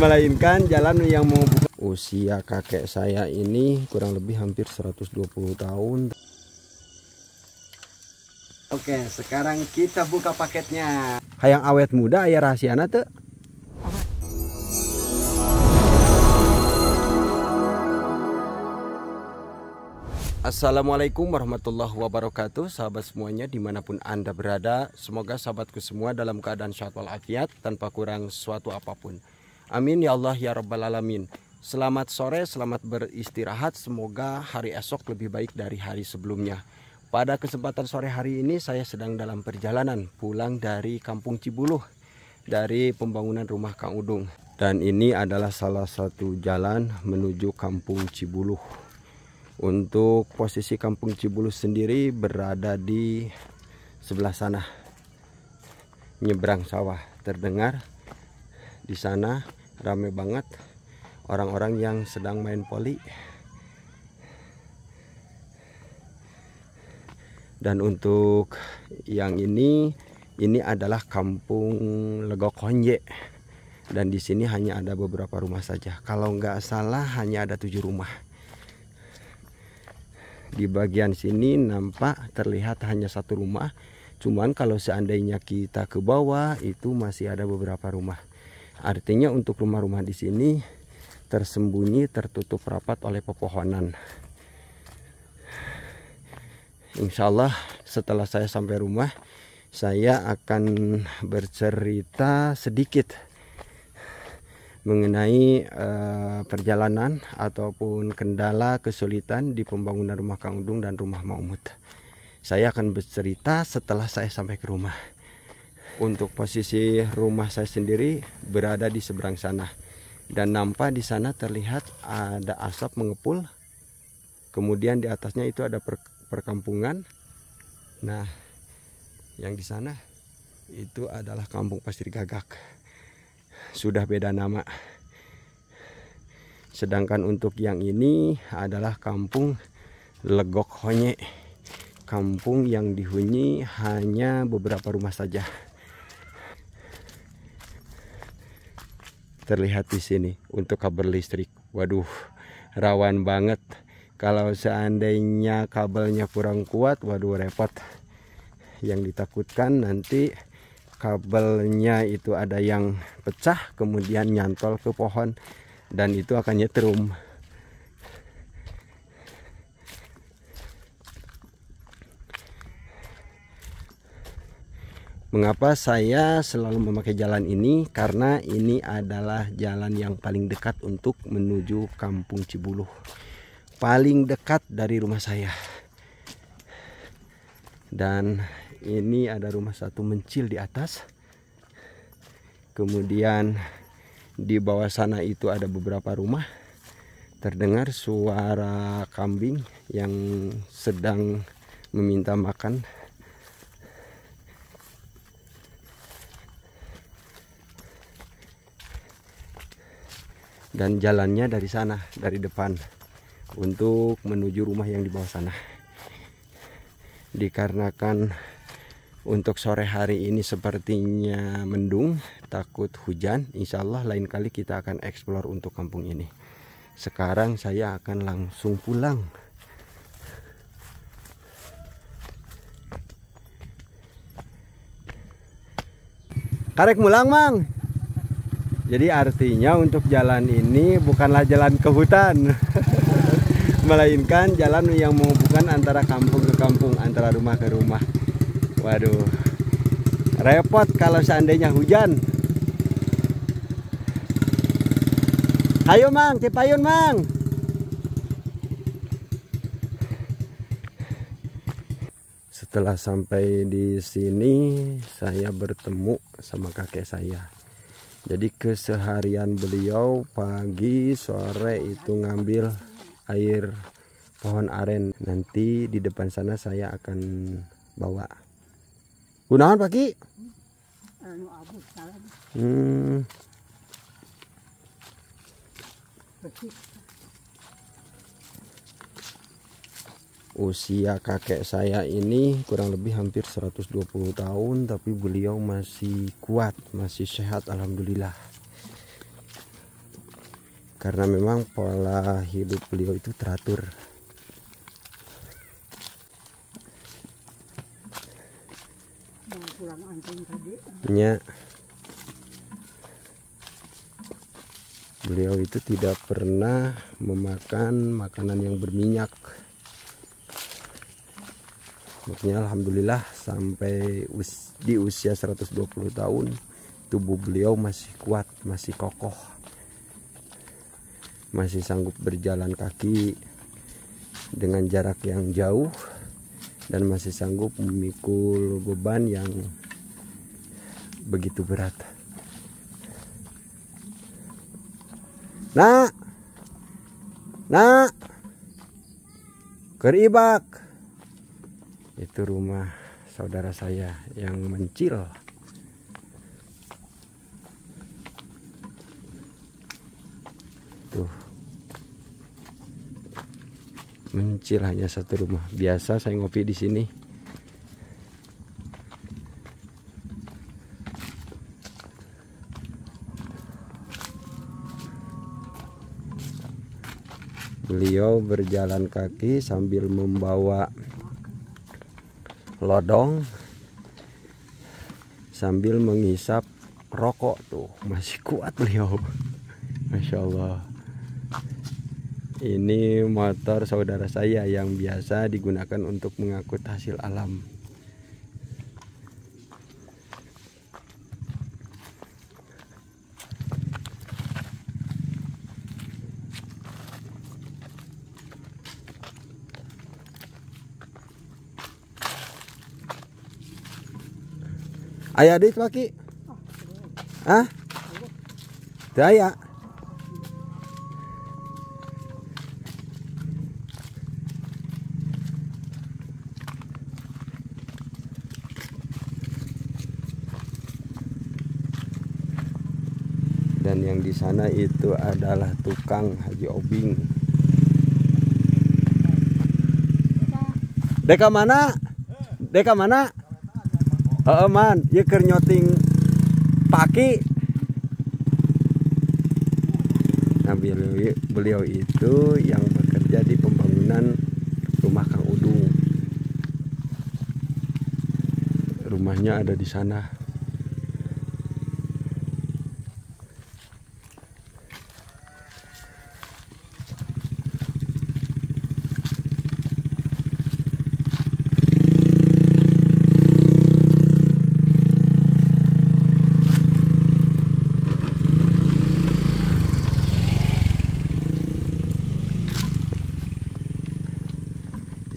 melainkan jalan yang menghubungkan. Usia kakek saya ini kurang lebih hampir 120 tahun. Oke, sekarang kita buka paketnya. Hayang awet muda aya rahasiana teu? Assalamualaikum warahmatullahi wabarakatuh. Sahabat semuanya dimanapun Anda berada, semoga sahabatku semua dalam keadaan sehat walafiat tanpa kurang suatu apapun. Amin ya Allah ya Rabbal Alamin. Selamat sore, selamat beristirahat. Semoga hari esok lebih baik dari hari sebelumnya. Pada kesempatan sore hari ini saya sedang dalam perjalanan pulang dari Kampung Cibuluh, dari pembangunan rumah Kang Udung. Dan ini adalah salah satu jalan menuju Kampung Cibuluh. Untuk posisi Kampung Cibuluh sendiri berada di sebelah sana, nyebrang sawah. Terdengar di sana rame banget orang-orang yang sedang main poli. Dan untuk yang ini adalah Kampung Legokonye. Dan di sini hanya ada beberapa rumah saja. Kalau nggak salah hanya ada 7 rumah. Di bagian sini nampak terlihat hanya 1 rumah. Cuman kalau seandainya kita ke bawah itu masih ada beberapa rumah. Artinya untuk rumah-rumah di sini tersembunyi, tertutup rapat oleh pepohonan. Insya Allah setelah saya sampai rumah, saya akan bercerita sedikit mengenai perjalanan ataupun kendala kesulitan di pembangunan rumah Kang Udung dan rumah Maumut. Saya akan bercerita setelah saya sampai ke rumah. Untuk posisi rumah saya sendiri berada di seberang sana, dan nampak di sana terlihat ada asap mengepul. Kemudian di atasnya itu ada perkampungan. Nah, yang di sana itu adalah Kampung Pasir Gagak. Sudah beda nama. Sedangkan untuk yang ini adalah Kampung Legokonye, kampung yang dihuni hanya beberapa rumah saja. Terlihat di sini untuk kabel listrik. Waduh, rawan banget. Kalau seandainya kabelnya kurang kuat, waduh repot. Yang ditakutkan nanti kabelnya itu ada yang pecah, kemudian nyantol ke pohon, dan itu akan nyetrum. Mengapa saya selalu memakai jalan ini? Karena ini adalah jalan yang paling dekat untuk menuju Kampung Cibuluh. Paling dekat dari rumah saya. Dan ini ada rumah satu mencil di atas. Kemudian di bawah sana itu ada beberapa rumah. Terdengar suara kambing yang sedang meminta makan. Dan jalannya dari sana, dari depan, untuk menuju rumah yang di bawah sana. Dikarenakan untuk sore hari ini sepertinya mendung, takut hujan, insya Allah lain kali kita akan eksplor untuk kampung ini. Sekarang saya akan langsung pulang. Karek mulang, Mang. Jadi artinya untuk jalan ini bukanlah jalan ke hutan, melainkan jalan yang menghubungkan antara kampung ke kampung, antara rumah ke rumah. Waduh, repot kalau seandainya hujan. Ayo Mang, tipayun Mang. Setelah sampai di sini, saya bertemu sama kakek saya. Jadi keseharian beliau pagi sore itu ngambil air pohon aren. Nanti di depan sana saya akan bawa. Kunaon Pak Ki? Usia kakek saya ini kurang lebih hampir 120 tahun, tapi beliau masih kuat, masih sehat, alhamdulillah. karena memang pola hidup beliau itu teratur. Ya, beliau itu tidak pernah memakan makanan yang berminyak. Makanya alhamdulillah sampai di usia 120 tahun tubuh beliau masih kuat, masih kokoh, masih sanggup berjalan kaki dengan jarak yang jauh, dan masih sanggup memikul beban yang begitu berat. Nak, keribak. Itu rumah saudara saya yang mencil. Tuh, mencil hanya satu rumah. Biasa saya ngopi di sini. Beliau berjalan kaki sambil membawa lodong, sambil menghisap rokok. Tuh, masih kuat beliau. Masya Allah. Ini motor saudara saya yang biasa digunakan untuk mengangkut hasil alam. Ayah adik paki? Hah? Daya? Dan yang di sana itu adalah tukang Haji Obing. Deka mana? Deka mana? Man, ya keur nyoting paki. Nah, beliau itu yang bekerja di pembangunan rumah Kang Udung. Rumahnya ada di sana.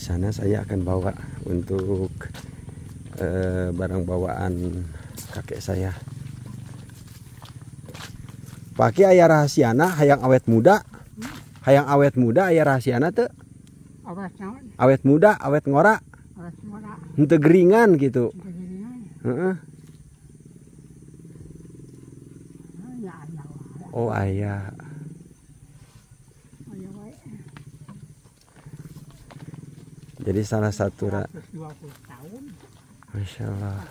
Sana saya akan bawa untuk barang bawaan kakek saya. Paki aya rahasiana hayang awet muda. Hayang awet muda aya rahasiana teu? Awet muda, awet ngora. Henteu geringan gitu. Heeh. Oh, aya. Jadi salah satu Masya Allah.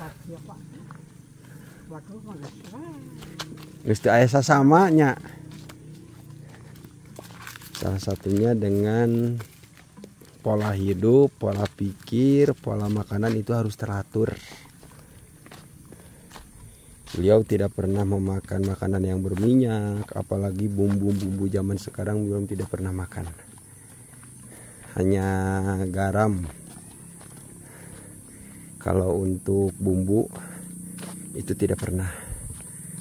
Gusti aya sasamanya. Salah satunya dengan pola hidup, pola pikir, pola makanan itu harus teratur. Beliau tidak pernah memakan makanan yang berminyak, apalagi bumbu-bumbu zaman sekarang belum tidak pernah makan. Hanya garam. Kalau untuk bumbu itu tidak pernah.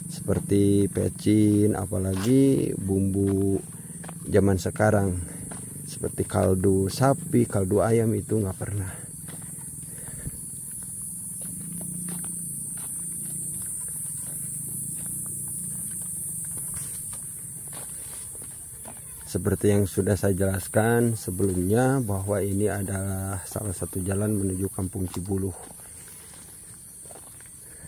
Seperti pecin, apalagi bumbu zaman sekarang seperti kaldu sapi, kaldu ayam itu nggak pernah. Seperti yang sudah saya jelaskan sebelumnya, bahwa ini adalah salah satu jalan menuju Kampung Cibuluh.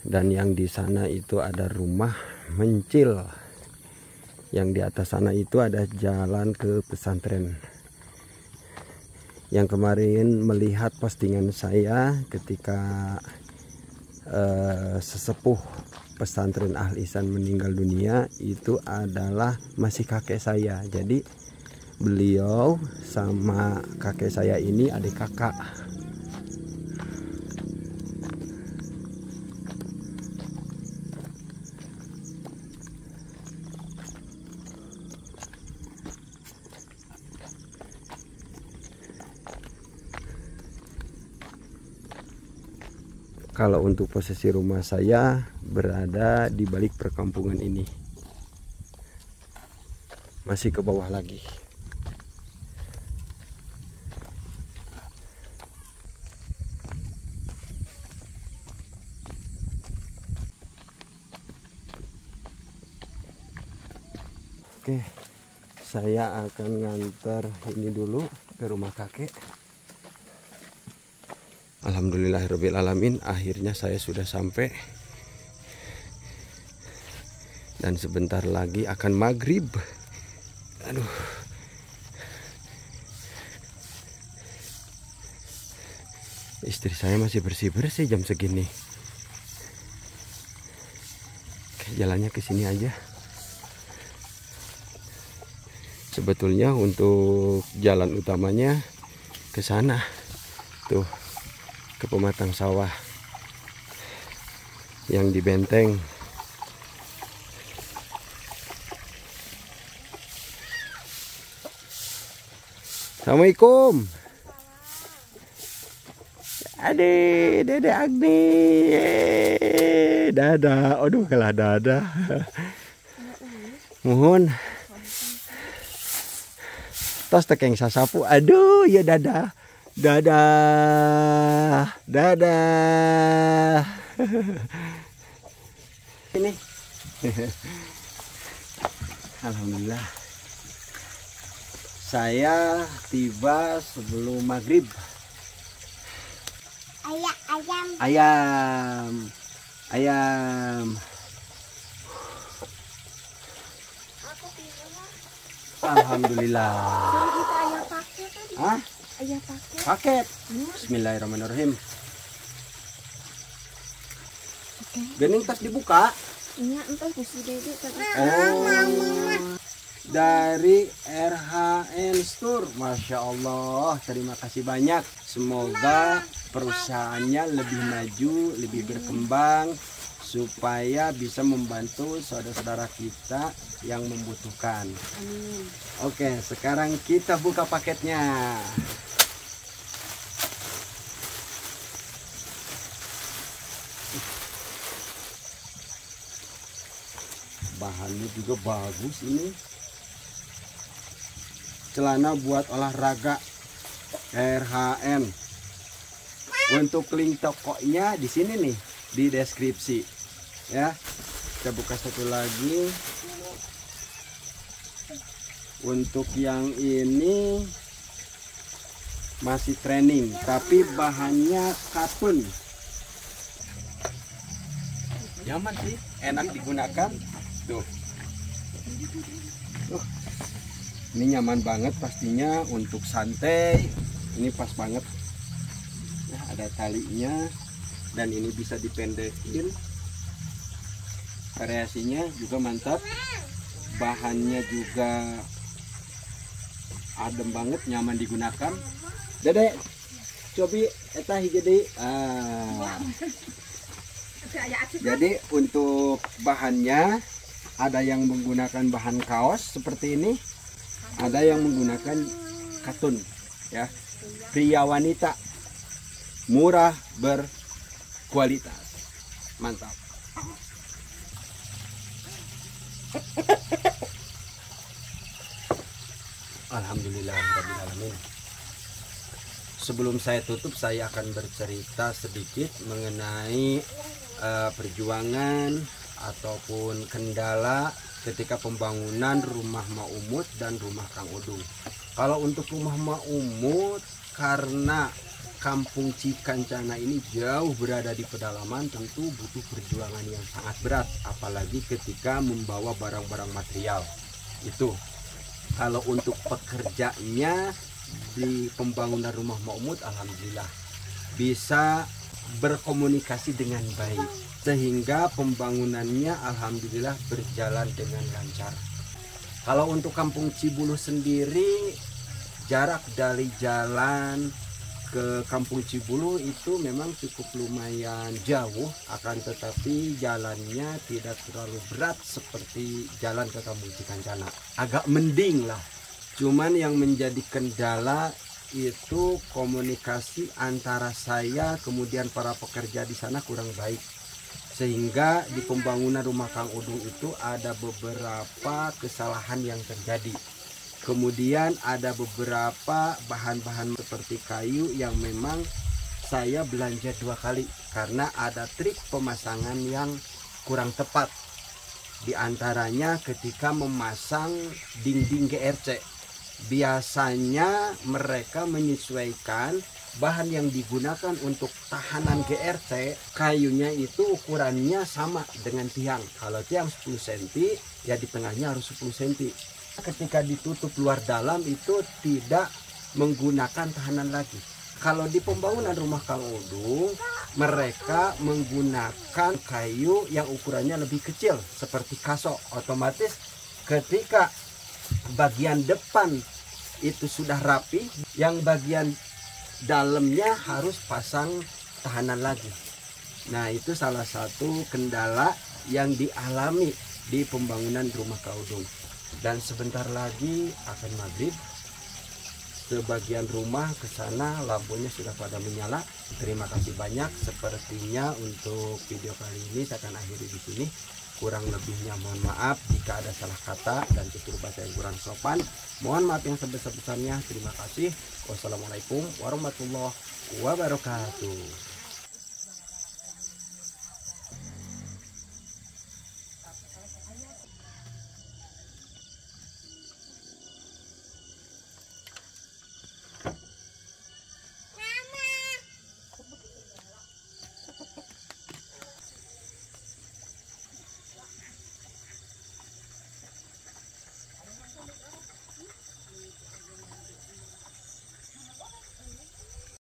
Dan yang di sana itu ada rumah mencil. Yang di atas sana itu ada jalan ke pesantren. Yang kemarin melihat postingan saya ketika sesepuh pesantren Al Ihsan meninggal dunia itu adalah masih kakek saya. Jadi beliau sama kakek saya ini adik kakak. Kalau untuk posisi rumah saya berada di balik perkampungan ini, masih ke bawah lagi. Oke, saya akan ngantar ini dulu ke rumah kakek. Alhamdulillahirrabbilalamin, akhirnya saya sudah sampai. Dan sebentar lagi akan maghrib. Aduh. Istri saya masih bersih-bersih jam segini. Oke, jalannya ke sini aja. Sebetulnya untuk jalan utamanya ke sana. Tuh, ke pematang sawah yang di benteng. Assalamualaikum. Adik, Dede Agni. Dadah. Aduh, kalah dadah. Mohon. Tos tekeng sasapu. Aduh, ya dadah. Dadah, dadah. Ini. Alhamdulillah. Saya tiba sebelum maghrib. Ayam. Alhamdulillah. Hah? Paket. Bismillahirrahmanirrahim. Gening tas dibuka. Iya, entar bisa Dede. Oh, dari RHN Store. Masya Allah, terima kasih banyak. Semoga perusahaannya lebih maju, lebih berkembang, supaya bisa membantu saudara-saudara kita yang membutuhkan. Amin. Oke, sekarang kita buka paketnya. Bahannya juga bagus ini. Celana buat olahraga RHN. Untuk link tokonya di sini nih, di deskripsi. Ya. Kita buka satu lagi. Untuk yang ini masih training, tapi bahannya katun. Nyaman sih, enak digunakan. Tuh. Ini nyaman banget pastinya untuk santai. Ini pas banget. Nah, ada talinya dan ini bisa dipendekin. Variasinya juga mantap. Bahannya juga adem banget, nyaman digunakan. Dedek, cobi eta hiji. Jadi untuk bahannya ada yang menggunakan bahan kaos seperti ini, ada yang menggunakan katun, ya. Pria wanita, murah berkualitas, mantap. Alhamdulillahirrabbilalamin. Sebelum saya tutup, saya akan bercerita sedikit mengenai perjuangan ataupun kendala ketika pembangunan rumah Ma'umut dan rumah Kang Udung. Kalau untuk rumah Ma'umut, karena kampung Cikancana ini jauh berada di pedalaman, tentu butuh perjuangan yang sangat berat, apalagi ketika membawa barang-barang material itu. Kalau untuk pekerjanya di pembangunan rumah Ma'umut, alhamdulillah bisa berkomunikasi dengan baik, sehingga pembangunannya alhamdulillah berjalan dengan lancar. Kalau untuk Kampung Cibulu sendiri, jarak dari jalan ke Kampung Cibulu itu memang cukup lumayan jauh, akan tetapi jalannya tidak terlalu berat seperti jalan ke Kampung Cikancana. Agak mending lah. Cuman yang menjadi kendala itu komunikasi antara saya kemudian para pekerja di sana kurang baik. Sehingga di pembangunan rumah Kang Udung itu ada beberapa kesalahan yang terjadi. Kemudian ada beberapa bahan-bahan seperti kayu yang memang saya belanja 2 kali karena ada trik pemasangan yang kurang tepat. Di antaranya ketika memasang dinding GRC. Biasanya mereka menyesuaikan bahan yang digunakan untuk tahanan GRC, kayunya itu ukurannya sama dengan tiang. Kalau tiang 10 cm, ya di tengahnya harus 10 cm. Ketika ditutup luar dalam itu tidak menggunakan tahanan lagi. Kalau di pembangunan rumah Kang Udung, mereka menggunakan kayu yang ukurannya lebih kecil seperti kaso. Otomatis ketika bagian depan itu sudah rapi, yang bagian dalamnya harus pasang tahanan lagi. Nah, itu salah satu kendala yang dialami di pembangunan rumah Kang Udung. Dan sebentar lagi akan maghrib. Sebagian rumah ke sana lampunya sudah pada menyala. Terima kasih banyak. Sepertinya untuk video kali ini saya akan akhiri di sini. Kurang lebihnya mohon maaf jika ada salah kata dan tutur bahasa yang kurang sopan. Mohon maaf yang sebesar-besarnya. Terima kasih. Wassalamualaikum warahmatullahi wabarakatuh.